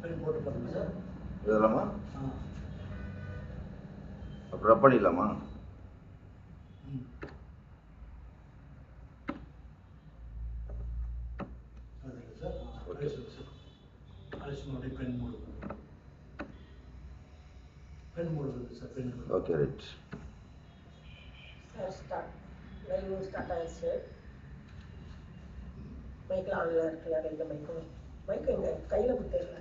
இதெல்லாமா அப்புறம் ரப் பண்ணிடலாமா? Okay, right. Start. Live start ஆயிடுச்சு. மைக்ல ஆன்ல இருக்குல்ல, ரெண்டு மைக்கும். மைக் எங்க கையில குத்திரல.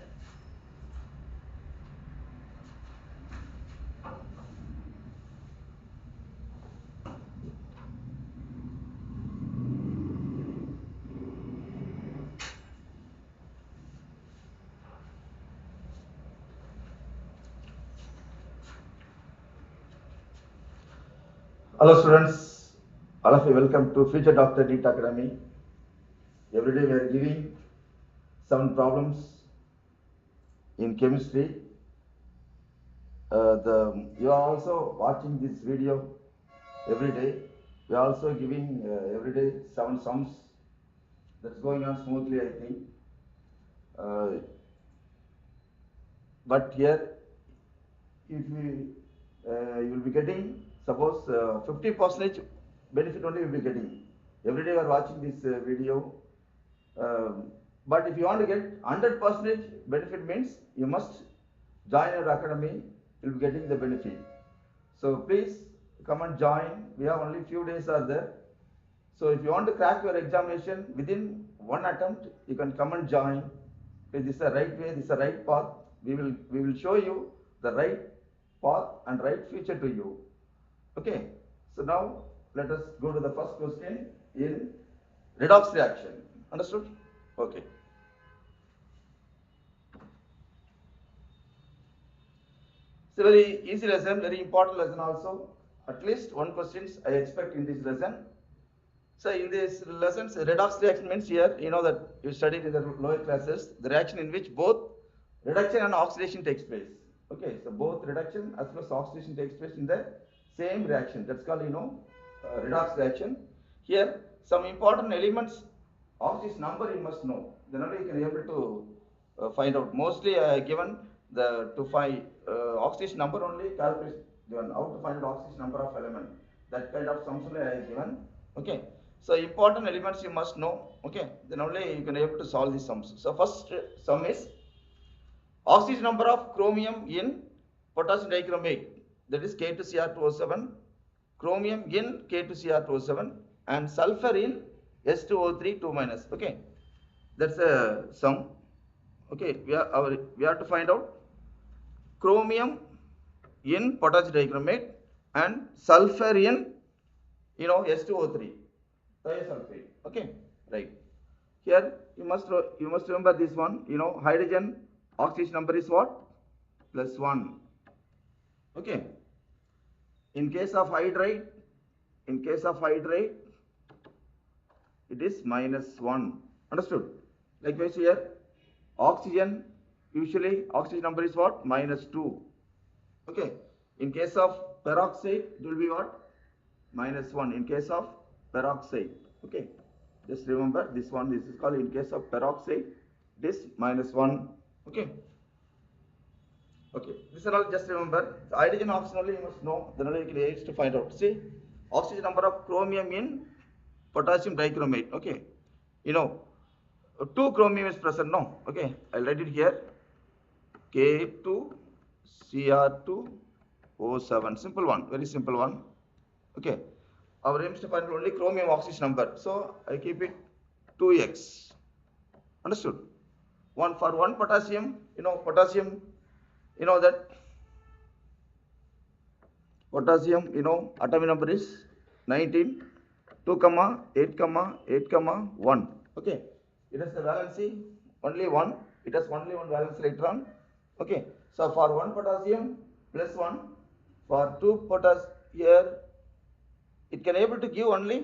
Hello students, all of you welcome to Future.D Academy. Every day we are giving some problems in chemistry. You are also watching this video every day. We are also giving every day 7 sums. That's going on smoothly, I think. But here, if you will be getting, suppose 50% benefit only you will be getting. Every day you are watching this video. But if you want to get 100% benefit, means you must join our academy. You will be getting the benefit. So please come and join. We have only few days are there. So if you want to crack your examination within one attempt, you can come and join. This is the right way. This is the right path. We will show you the right path and right future to you. Okay. So now let us go to the first question in redox reaction. Understood? Okay. It's a very easy lesson, very important lesson also. At least one questions I expect in this lesson. So in this lessons, redox reaction means here, you know that you studied in the lower classes, the reaction in which both reduction and oxidation takes place. Okay, so both reduction as well as oxidation takes place in the same reaction. That's called, redox reaction. Here, some important elements of this number you must know. Then only you can be able to find out. Mostly given to find oxidation number only calculation given. How to find out oxidation number of element. That kind of sums only I have given. Okay. So important elements you must know. Okay. Then only you can be able to solve these sums. So first sum is oxidation number of chromium in potassium dichromate, that is K2Cr2O7, chromium in K2Cr2O7, and sulfur in S2O3 2-. Okay, that's a sum. Okay, we have to find out chromium in potassium dichromate and sulfur in S2O3 thiosulfate. Okay, right. Here you must remember this one. Hydrogen oxidation number is what? +1. Okay. In case of hydride, it is -1. Understood? Likewise here, oxygen, usually oxygen number is what? -2. Okay. In case of peroxide, it will be what? -1. In case of peroxide. Okay. Just remember this one. This is called, in case of peroxide, it is -1. Okay. Okay. This is all, just remember. The hydrogen oxygen only you must know. Then only you can use to find out. See, oxygen number of chromium in potassium dichromate. Okay. 2 chromium is present. No. Okay. I'll write it here. K2Cr2O7. Simple one. Very simple one. Okay. Our aim is to find only chromium oxidation number. So I keep it 2x. Understood? For one potassium, potassium, that potassium, atomic number is 19, 2, 8, 8, 1. Okay. It has the valency only 1. It has only one valence electron. Okay. So for one potassium +1, for 2 potassium here, it can able to give only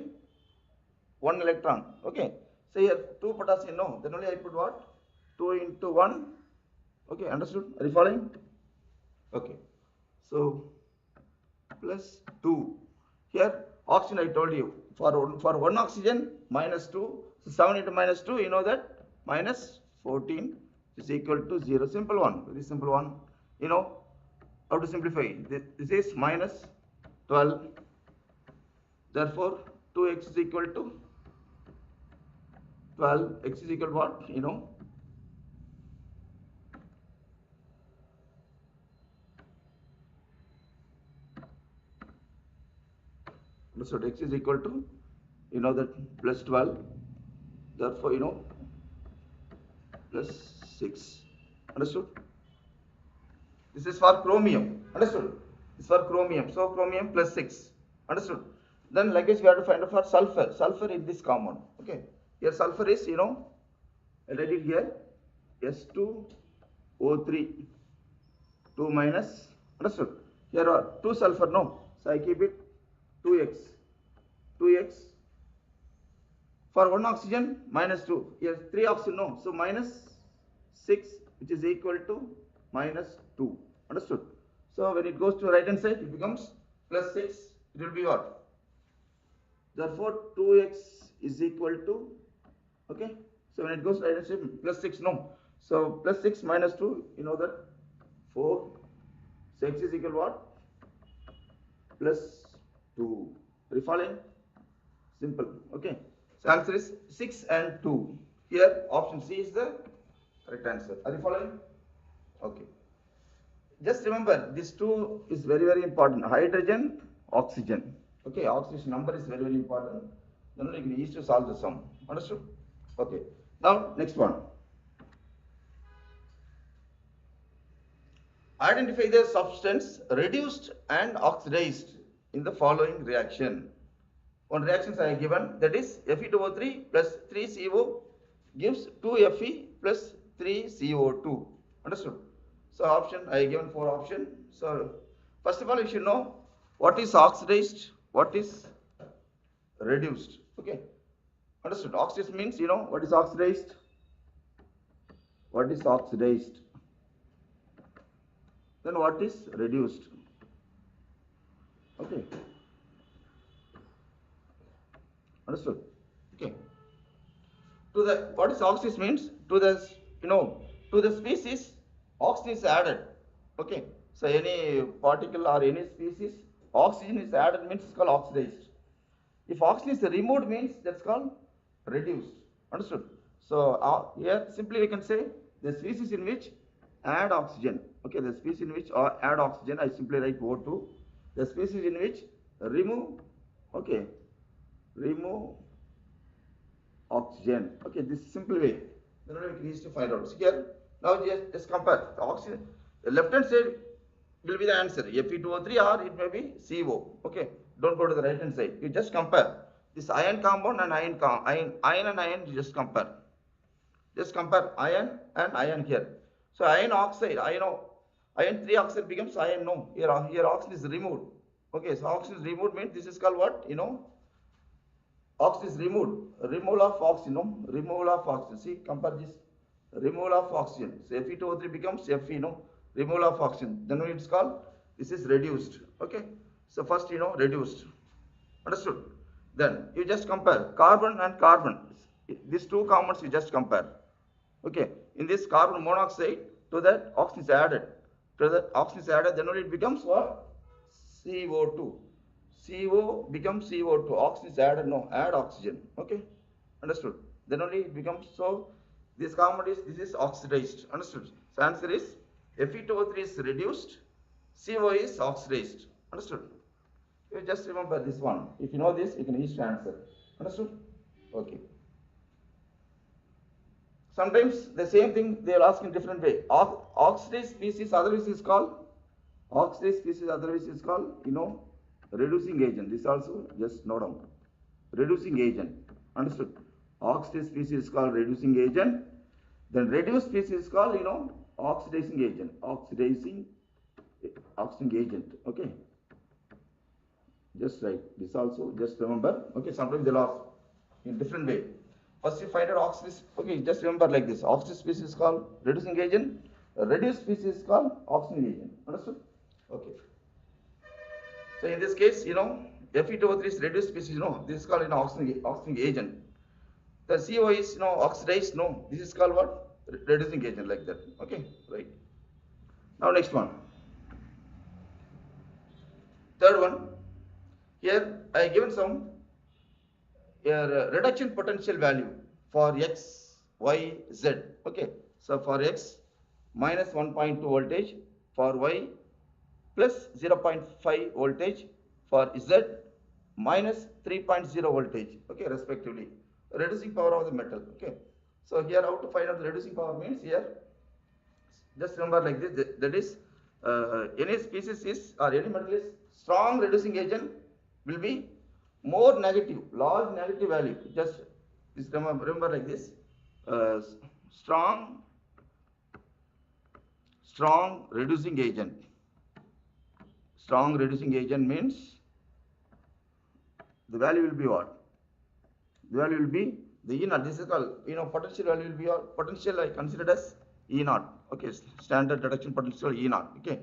1 electron. Okay. So here 2 potassium, no. Then only I put what? 2 into 1. Okay. Understood? Are you following? Okay. So +2. Here oxygen I told you. For one oxygen -2. So 7 into -2, you know that -14. is equal to 0. Simple one, very simple one. You know how to simplify. This is minus 12. Therefore, 2x is equal to 12. X is equal to what? You know. So x is equal to, you know, that plus 12. Therefore, you know, plus 6. Understood? This is for chromium. Understood? This is for chromium. So chromium plus 6. Understood? Then likewise we have to find out for sulfur. Sulfur in this compound. Okay. Here sulfur is, you know, I write it here. S2O3. 2 minus. Understood? Here are 2 sulfur. No. So I keep it 2x. 2x. For 1 oxygen, minus 2. Here 3 oxygen. No. So minus 6, which is equal to minus 2. Understood? So when it goes to right hand side, it becomes plus 6. It will be what? Therefore 2x is equal to, okay, so when it goes right hand side, plus 6, no. So plus 6 minus 2, you know that 4. So x is equal to what? Plus 2. Are you following? Simple. Okay. So answer is 6 and 2. Here option C is the correct answer. Are you following? Okay. Just remember, this 2 is very, very important. Hydrogen, oxygen. Okay, oxidation number is very, very important. Then you can use to solve the sum. Understood? Okay. Now, next one. Identify the substance reduced and oxidized in the following reaction. One reactions I have given, that is Fe2O3 plus 3CO gives 2Fe plus 3CO2. Understood? So option, I have given 4 options. So first of all, you should know what is oxidized, what is reduced. Okay. Understood? Oxidized means, you know, what is oxidized? What is oxidized? Then what is reduced? Okay. Understood? Okay. To the, what is oxidized means? To the, you know, to the species, oxygen is added. Okay. So any particle or any species, oxygen is added means it's called oxidized. If oxygen is removed means that's called reduced. Understood? So here simply we can say the species in which add oxygen. Okay, the species in which add oxygen, I simply write O2. The species in which remove, okay, remove oxygen. Okay, this is simple way. Then we can easily find out. So here, now just compare the oxygen. The left hand side will be the answer, Fe2O3 or it may be CO. Okay, don't go to the right hand side. You just compare this iron compound and iron and iron. You just compare. Just compare iron and iron here. So iron oxide, iron 3 oxide becomes iron. No, here oxygen is removed. Okay, so oxygen is removed means this is called what? Oxygen is removed. Removal of oxygen. No, removal of oxygen. See, compare this. Removal of oxygen. So Fe2O3 becomes Fe. No, removal of oxygen. Then it's called. This is reduced. Okay. So first reduced. Understood? Then you just compare carbon and carbon. These two compounds you just compare. Okay. In this carbon monoxide, to that oxygen is added. To that oxygen is added, then only it becomes what? CO2. CO becomes CO2. Oxygen is added. No, add oxygen. Okay. Understood? Then only it becomes, so this compound is oxidized. Understood? So answer is Fe2O3 is reduced, CO is oxidized. Understood? You just remember this one. If you know this, you can easily answer. Understood? Okay. Sometimes the same thing they will ask in different way. Oxidized species otherwise is called reducing agent. This also just note down. Reducing agent. Understood? Oxidized species is called reducing agent. Then reduced species is called oxidizing agent. Oxidizing agent. Okay. Just write this also. Just remember. Okay. Sometimes they'll ask in different way. First you find out oxidized. Okay. Just remember like this. Oxidized species is called reducing agent. Reduced species is called oxidizing agent. Understood? Okay. So in this case, Fe2O3 is reduced species. This is called oxidizing agent. The CO is oxidized. No, this is called what? reducing agent like that. Okay, right. Now next one. Third one. Here I given some reduction potential value for X, Y, Z. Okay. So for X minus 1.2 voltage, for Y plus 0.5 voltage, for Z minus 3.0 voltage. Okay, respectively. Reducing power of the metal. Okay. So here how to find out the reducing power means here. Just remember like this. That is any species is or any metal is strong reducing agent will be more negative, large negative value. Just remember like this. Strong reducing agent. Strong reducing agent means the value will be what? The value will be the E naught. This is called, potential value will be your potential I considered as E naught. Okay, standard reduction potential E naught. Okay,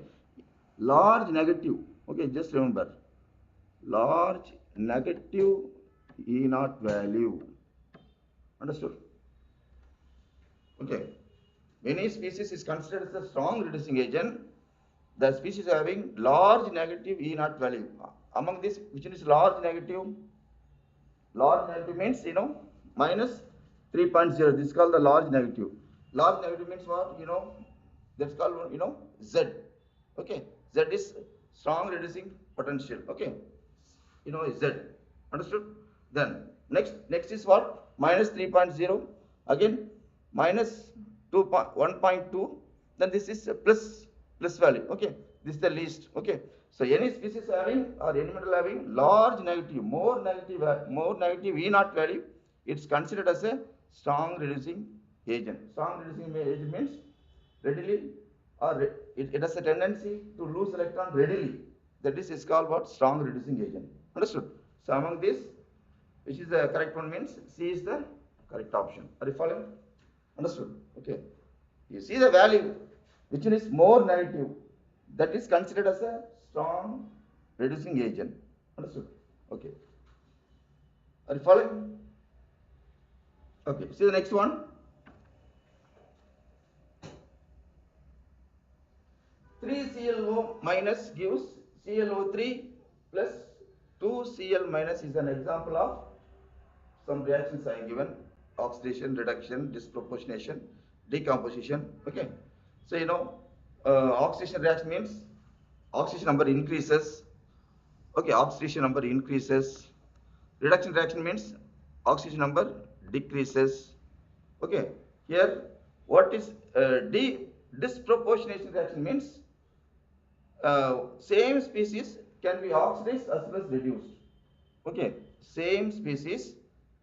large negative. Okay, just remember large negative E naught value. Understood? Okay, any species is considered as a strong reducing agent. The species having large negative E naught value. Among this, which is large negative? Large negative means minus 3.0. This is called the large negative. Large negative means what? That's called Z. Okay, Z is strong reducing potential. Okay, Z. Understood? Then next is what? Minus 3.0. Again minus 1.2. Then this is plus value. Okay, this is the least. Okay, so any species having or any metal having large negative, more negative E naught value, it's considered as a strong reducing agent. Strong reducing agent means readily or it has a tendency to lose electron readily. That is called what? Strong reducing agent. Understood? So among this, which is the correct one means C is the correct option. Are you following? Understood? Okay. You see the value which is more negative, that is considered as a strong reducing agent. Understood? Okay. Are you following? Okay. See the next one. 3ClO minus gives ClO3 plus 2Cl minus is an example of some reactions I have given: oxidation, reduction, disproportionation, decomposition. Okay, so oxidation reaction means oxidation number increases. Okay, oxidation number increases. Reduction reaction means oxidation number decreases. Okay, here what is disproportionation reaction means same species can be oxidized as well as reduced. Okay, same species,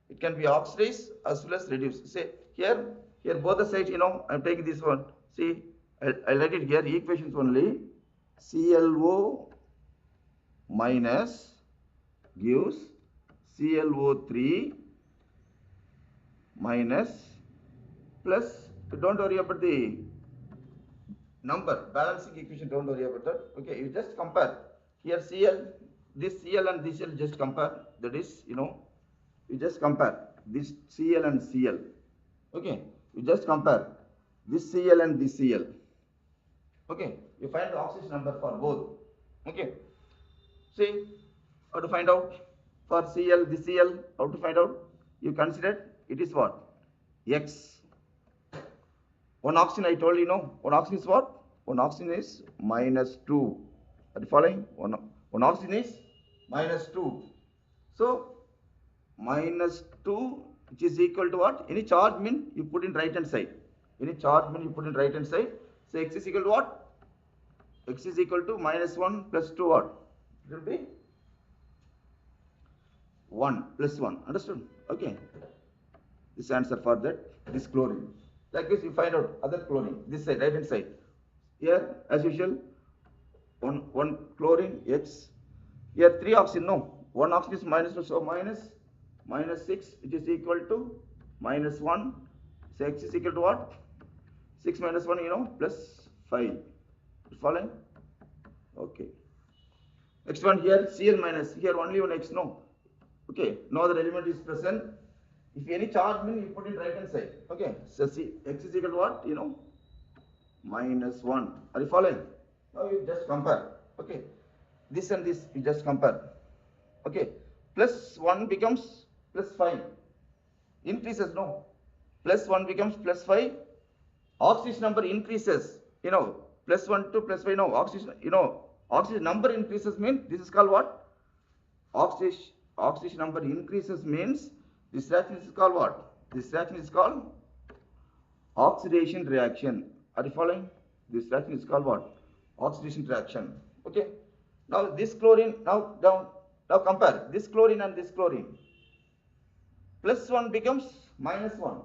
it can be oxidized as well as reduced. Say here both the sides, I'm taking this one. See, I'll write it here, equations only. ClO minus gives ClO3 minus plus, don't worry about the number, balancing equation, don't worry about that. Okay, you just compare. Here Cl, this Cl and this Cl just compare. That is, you just compare this Cl and Cl. Okay, you just compare this Cl and this Cl. Okay, you find the oxidation number for both. Okay, see how to find out for Cl, this Cl, how to find out? You consider it is what? X. One oxygen I told you, one oxygen is what? One oxygen is minus 2. Are you following? One oxygen is minus 2. So minus 2, which is equal to what? Any charge mean you put in right hand side. Any charge mean you put in right hand side. So x is equal to what? X is equal to minus 1 plus 2 what? It will be 1 plus 1. Understood? Okay. This answer for that, this chlorine. Like this, you find out other chlorine. This side, right hand side. Here, as usual, one chlorine X. Here 3 oxygen. No, one oxygen is minus 2, so minus 6, which is equal to minus 1. So X is equal to what? 6 minus 1, plus 5. Following? Okay. Next one here, Cl minus. Here only one X. No. Okay. No other element is present. If any charge means you put in right hand side. Okay. So see, x is equal to what? -1. Are you following? Now you just compare. Okay. This and this you just compare. Okay. +1 becomes +5. Increases, no. +1 becomes +5. Oxidation number increases. +1 to +5. No, oxidation number increases means this is called what? Oxidation number increases means this reaction is called what? This reaction is called oxidation reaction. Are you following? This reaction is called what? Oxidation reaction. Okay. Now this chlorine, now compare this chlorine and this chlorine. +1 becomes -1.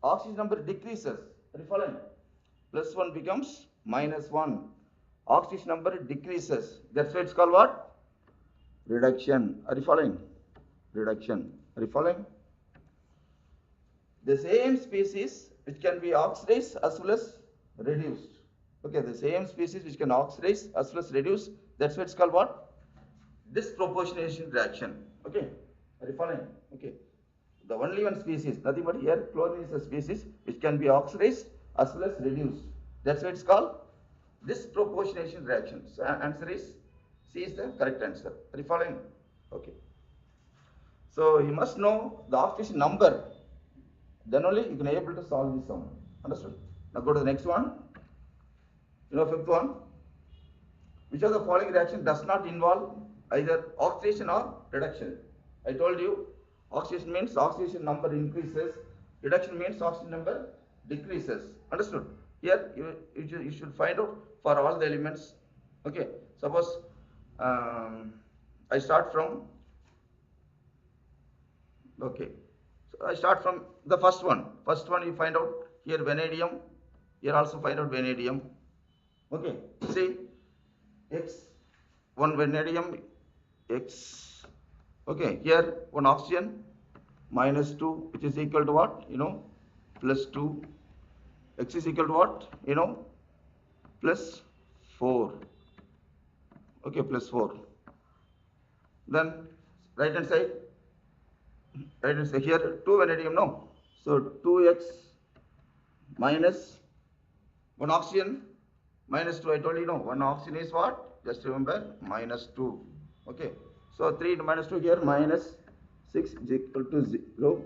Oxidation number decreases. Are you following? +1 becomes -1. Oxidation number decreases. That's why it's called what? Reduction. Are you following? Reduction. Are you following? The same species which can be oxidized as well as reduced. Okay, the same species which can oxidize as well as reduce. That's why it's called what? Disproportionation reaction. Okay, are you following? Okay, the only one species, nothing but here chlorine is a species which can be oxidized as well as reduced. That's why it's called disproportionation reaction. So answer is C is the correct answer. Are you following? Okay. So you must know the oxidation number. Then only you can be able to solve this sum. Understood? Now go to the next one. Fifth one. Which of the following reaction does not involve either oxidation or reduction? I told you oxidation means oxidation number increases. Reduction means oxidation number decreases. Understood? Here you should find out for all the elements. Okay. Suppose I start from. Okay. So I start from the first one. First one you find out here vanadium. Here also find out vanadium. Okay. See one vanadium X. Okay. Here one oxygen -2, which is equal to what? +2. X is equal to what? +4. Okay, +4. Then right hand side here 2 vanadium, no. So 2x minus one oxygen -2. I told you, one oxygen is what? Just remember -2. Okay. So 3 into -2 here -6 is equal to 0.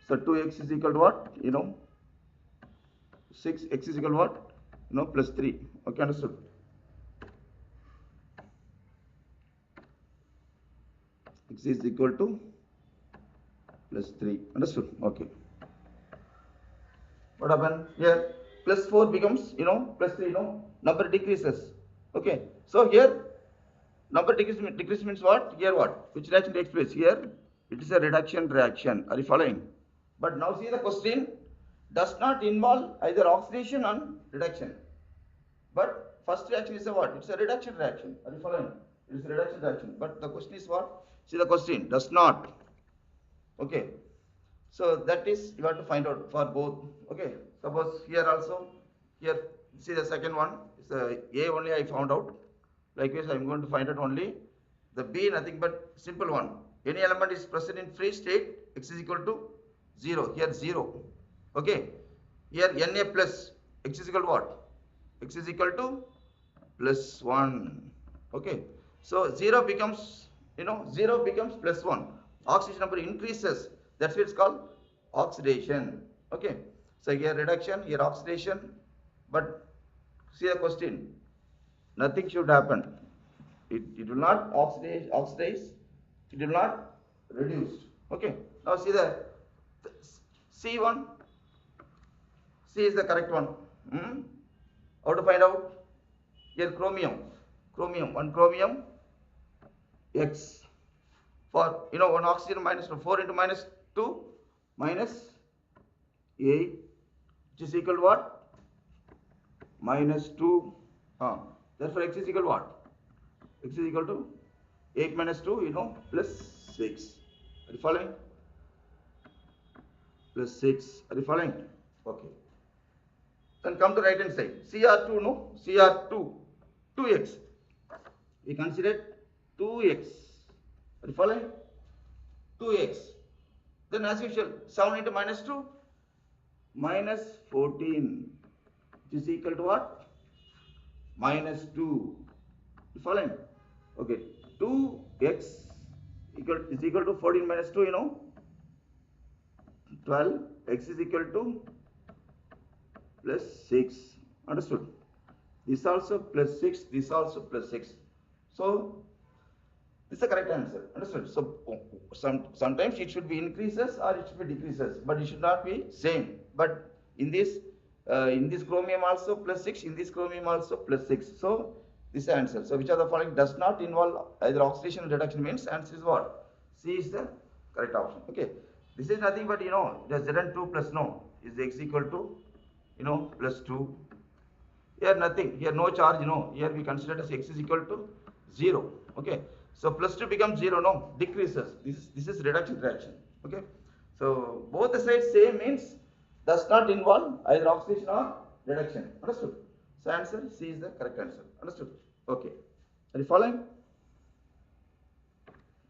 So 2x is equal to what? 6. X is equal to what? +3. Okay, understood? X is equal to +3. Understood? Okay. What happened here? +4 becomes +3. Number decreases. Okay. So here number decrease means what? Here what? Which reaction takes place? Here it is a reduction reaction. Are you following? But now see the question does not involve either oxidation and reduction. But first reaction is a what? It's a reduction reaction. Are you following? It is a reduction reaction. But the question is what? See the question does not. Okay. So that is you have to find out for both. Okay. Suppose here also, here see the second one. It's A only I found out. Likewise, I am going to find out only the B, nothing but simple one. Any element is present in free state, X is equal to 0. Here 0. Okay. Here Na plus, X is equal to what? X is equal to +1. Okay. So 0 becomes, 0 becomes +1. Oxidation number increases. That's why it's called oxidation. Okay. So here reduction, here oxidation. But see the question. Nothing should happen. It will not oxidize. It will not reduce. Okay. Now see the C1. C is the correct one. How to find out? Here chromium. One chromium X. For one oxygen -4 into -2 -8, which is equal to what? -2. Therefore X is equal to what? X is equal to 8 -2, +6. Are you following? +6. Are you following? Okay. Then come to right hand side. Cr2, no? Cr2. 2x. We consider 2x. Are you following? 2x. Then as usual, 7 into minus 2, minus 14, which is equal to what? Minus 2. You following? Okay, 2x is equal to 14 minus 2, 12. X is equal to plus 6. Understood? This also plus 6, this also plus 6. So this is the correct answer. Understood? So sometimes it should be increases or it should be decreases, but it should not be same. But in this chromium also plus 6, in this chromium also plus 6. So this is the answer. So which of the following does not involve either oxidation or reduction means answer is what? C is the correct option. Okay. This is nothing but it is Zn2 plus is x equal to plus 2. Here nothing, here no charge, here we consider as x is equal to 0. Okay, so plus 2 becomes 0, decreases. This is reduction reaction. Okay, so both the sides same means does not involve either oxidation or reduction. Understood? So answer C is the correct answer. Understood? Okay, are you following?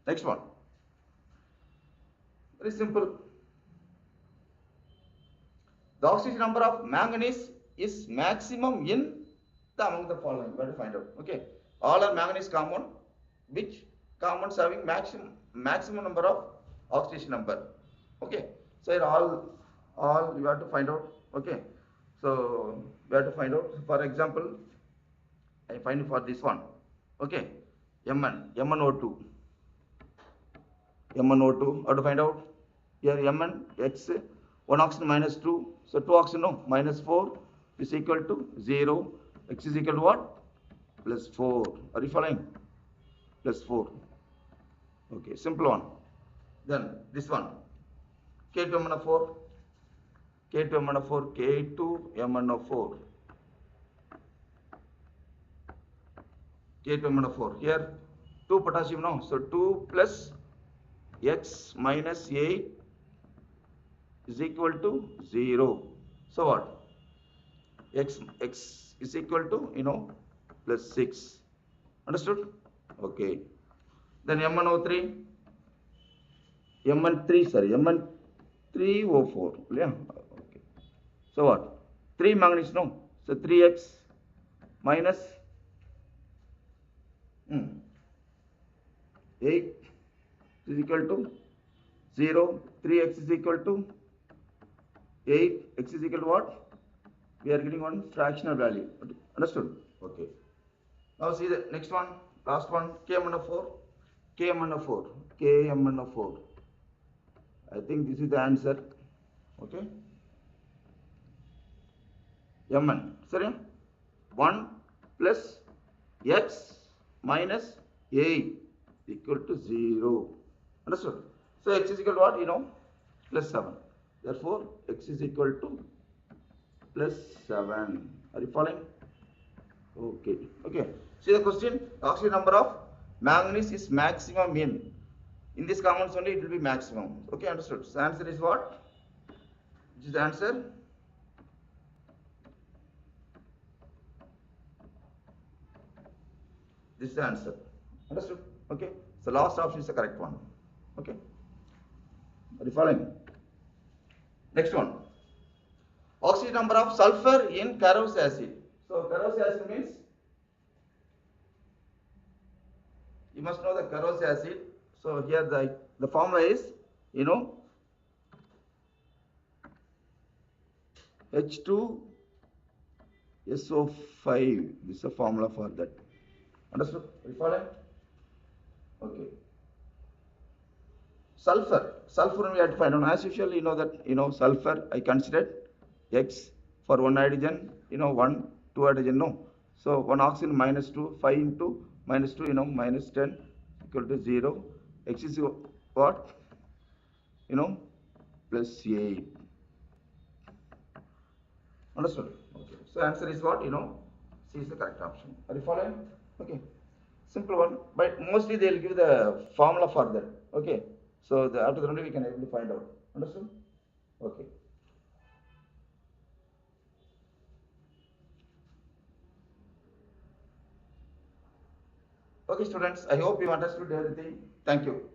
Next one, very simple. The oxidation number of manganese is maximum in among the following. We have to find out. Okay, all are manganese compound. Which compounds having maximum number of oxidation number? Okay, so here all you have to find out. Okay, so we have to find out. For example, I find for this one. Okay, MnO2. How to find out? Here Mn X 1 oxygen minus 2. So 2 oxygen minus 4 is equal to 0. X is equal to what? Plus 4. Are you following? Plus 4. Okay, simple one. Then this one. K2MnO4. K2MnO4. K2MnO4. K2MnO4. Here 2 potassium now. So 2 plus X minus 8 is equal to 0. So what? X is equal to plus 6. Understood? Okay. Then MnO3. Mn3O4. Yeah. Okay. So what? 3 manganese no. So 3x minus 8 is equal to 0. 3x is equal to 8. X is equal to what? We are getting one fractional value. Understood? Okay. Now see the next one, last one, KMnO4. I think this is the answer. Okay. Mn. Sorry. 1 plus x minus 8 equal to 0. Understood? So x is equal to what? Plus 7. Therefore, x is equal to plus 7. Are you following? Okay. Okay. See the question. Oxidation number of manganese is maximum in this compounds only it will be maximum. Okay, understood. So answer is what? Which is the answer? This is the answer. Understood? Okay. So last option is the correct one. Okay. Are you following? Next one. Oxidation number of sulfur in Carous acid. So Carous acid means you must know the Carous acid. So here the formula is H2SO5. This is a formula for that. Understood? Are you following? Okay. Sulfur we have to find out. As usual, you know that sulfur I considered X for one hydrogen, 1, 2 hydrogen, no. So 1 oxygen minus 2, 5 into minus 2, minus 10 equal to 0. X is what? Plus 8. Understood? Okay. So answer is what? C is the correct option. Are you following? Okay. Simple one. But mostly they will give the formula for that. Okay. So after the only we can able to find out. Understood? Okay. Okay, students. I hope you understood everything. Thank you.